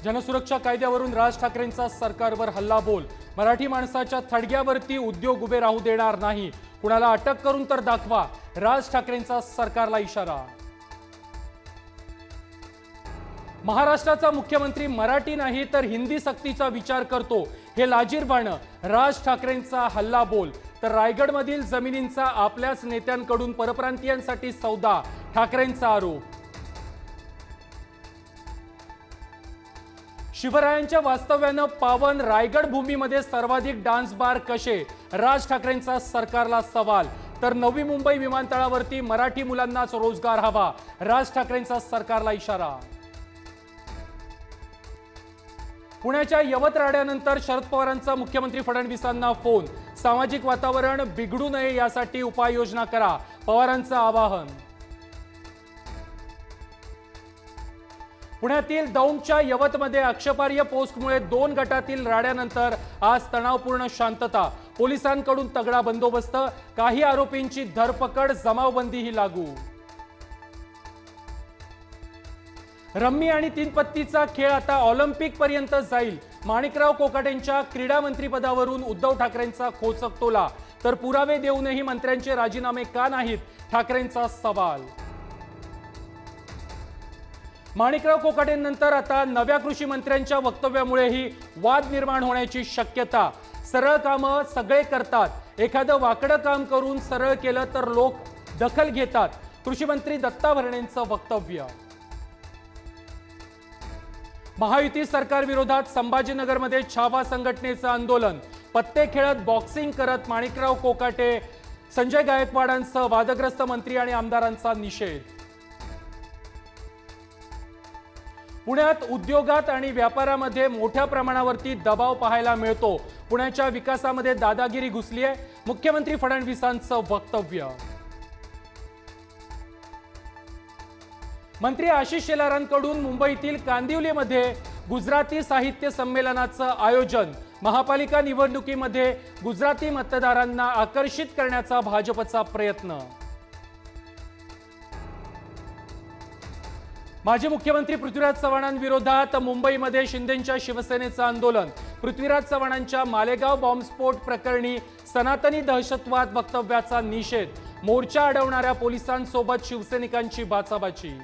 जनसुरक्षा कायद्यावरून राज ठाकरेंचा सरकारवर हल्लाबोल। मराठी माणसाच्या थडग्यावरती उद्योग उभे राहू देणार नाही, कुणाला अटक करून तर दाखवा, राज ठाकरेंचा सरकारला इशारा। महाराष्ट्राचा मुख्यमंत्री मराठी नाही तर हिंदी सक्तीचा विचार करतो, हे लाजिरवाणं, राज ठाकरेंचा हल्लाबोल। तर रायगडमधील जमिनींचा आपल्याच नेत्यांकडून परप्रांतीयांसाठी सौदा, ठाकरेंचा आरोप। शिवरायांच्या वास्तव्यानं पावन रायगड भूमीमध्ये सर्वाधिक डान्स बार कसे, राज ठाकरेंचा सरकारला सवाल। तर नवी मुंबई विमानतळावरती मराठी मुलांनाच रोजगार हवा, राज ठाकरेंचा सरकारला इशारा। पुण्याच्या यवतराड्यानंतर शरद पवारांचा मुख्यमंत्री फडणवीसांना फोन, सामाजिक वातावरण बिघडू नये यासाठी उपाययोजना करा, पवारांचं आवाहन। पुण्यातील दौंडच्या यवतमध्ये आक्षेपार्ह पोस्टमुळे 2 गटातील राड्यानंतर आज तणावपूर्ण शांतता, पोलिसांकडून तगडा बंदोबस्त, काही आरोपींची धरपकड, जमावबंदीही लागू। रम्मी आणि 3 पत्तीचा खेळ आता ऑलिम्पिक पर्यंत जाईल, माणिकराव कोकाटेंच्या क्रीडा मंत्रीपदावरून उद्धव ठाकरेंचा खोचक टोला। तर पुरावे देऊनही मंत्र्यांचे राजीनामे का नाहीत, ठाकरेंचा सवाल। माणिकराव कोकाटेंनंतर आता नव्या कृषी मंत्र्यांच्या वक्तव्यामुळेही वाद निर्माण होण्याची शक्यता। सरळ कामं सगळे करतात, एखादं वाकडं काम करून सरळ केलं तर लोक दखल घेतात, कृषी मंत्री दत्ता भरणेंचं वक्तव्य। महायुती सरकार विरोधात संभाजीनगरमध्ये छावा संघटनेचं आंदोलन, पत्ते खेळत बॉक्सिंग करत माणिकराव कोकाटे, संजय गायकवाडांसह वादग्रस्त मंत्री आणि आमदारांचा निषेध। पुण्यात उद्योगात आणि व्यापारामध्ये मोठ्या प्रमाणावरती दबाव पाहायला मिळतो, पुण्याच्या विकासामध्ये दादागिरी घुसली आहे, मुख्यमंत्री फडणवीसांचं वक्तव्य। मंत्री आशिष शेलारांकडून मुंबईतील कांदिवलीमध्ये गुजराती साहित्य संमेलनाचं आयोजन, महापालिका निवडणुकीमध्ये गुजराती मतदारांना आकर्षित करण्याचा भाजपचा प्रयत्न। माजी मुख्यमंत्री पृथ्वीराज चव्हाणांविरोधात मुंबईमध्ये शिंदेंच्या शिवसेनेचं आंदोलन, पृथ्वीराज चव्हाणांच्या मालेगाव बॉम्बस्फोट प्रकरणी सनातनी दहशतवाद वक्तव्याचा निषेध, मोर्चा अडवणाऱ्या पोलिसांसोबत शिवसैनिकांची बाचाबाची।